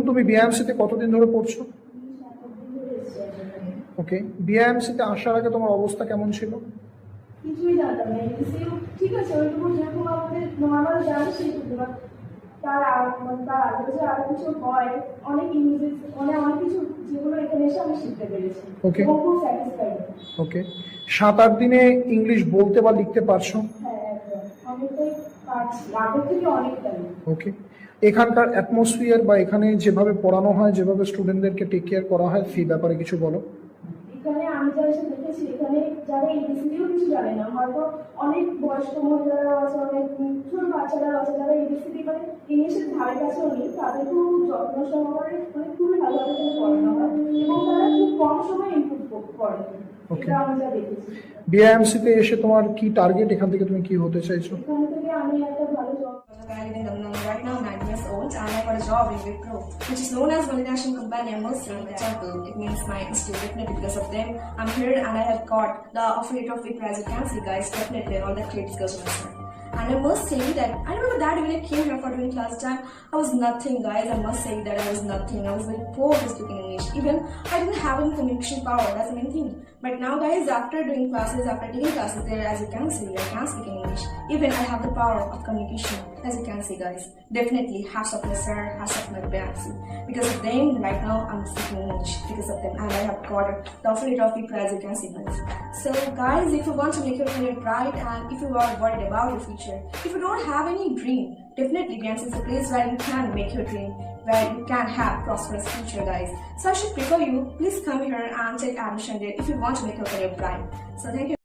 তুমি বিআইএমসিতে কতদিন ধরে পড়ছো? ওকে, বিআইএমসিতে আসার আগে তোমার অবস্থা কেমন ছিল? কিছুই জানতাম না, এমসিইউ ঠিক আছে ওইটুকু যেরকম আমাদের নর্মাল জানি সেইটুকু, বাট তার তার আগে যে আরো কিছু হয়, অনেক ইংরেজি অনেক কিছু যেগুলো এখানে এসে আমি শিখতে পেরেছি। ওকে। এবং খুব স্যাটিসফাইড। ওকে, 7-8 দিনে ইংলিশ বলতে বা লিখতে পারছো? হ্যাঁ একদম, অনেকটাই পারছি, আগের থেকে অনেকটাই। ওকে, এখানকার অ্যাটমসফিয়ার বা এখানে যেভাবে পড়ানো হয়, যেভাবে স্টুডেন্টদেরকে টেক কেয়ার করা হয়, সেই ব্যাপারে কিছু বলো। এখানে আমি যা এসে দেখেছি, এখানে যারা এবিসিডিও কিছু জানে না, হয়তো অনেক বয়স্ক মহিলারা আছে, অনেক ছোট বাচ্চারা আছে যারা এবিসিডি মানে ইংলিশের ধারে কাছেও নেই, তাদেরকেও যত্ন সহকারে মানে খুবই ভালোভাবে এখানে পড়ানো হয় এবং তারা খুব কম সময়ে ইমপ্রুভ করে। Okay. এটা আমি যা দেখেছি। বিআইএমসিতে এসে তোমার কি টার্গেট? এখান থেকে তুমি কি হতে চাইছো? এখান থেকে আমি একটা ভালো job. I live in Lebanon right now, 9 years old, and I got a job in Wipro, which is known as multinational company MLC, Temple. It means my institute. Definitely because of them, I'm here and I have got the offer letter of Wipro, as you can see, guys. Definitely, all that credits goes to my son. And I must say that I remember that when I came here for doing class time, I was nothing, guys. I must say that I was nothing. I was very poor at speaking English. Even I didn't have any communication power. That's the main thing. But now, guys, after doing classes, after taking classes there, as you can see, I can speak English. Even I have the power of communication, as you can see, guys. Definitely, hats off my sir, hats off my parents. Because of them, right now, I'm speaking English. Because of them, and I have got the offer letter of Wipro, as you can see, guys. So, guys, if you want to make your career bright, and if you are worried about your future, if you don't have any dream, definitely BAMS is a place where you can make your dream, where you can have prosperous future, guys. So I should prefer you, please come here and take admission there if you want to make your career bright. So thank you.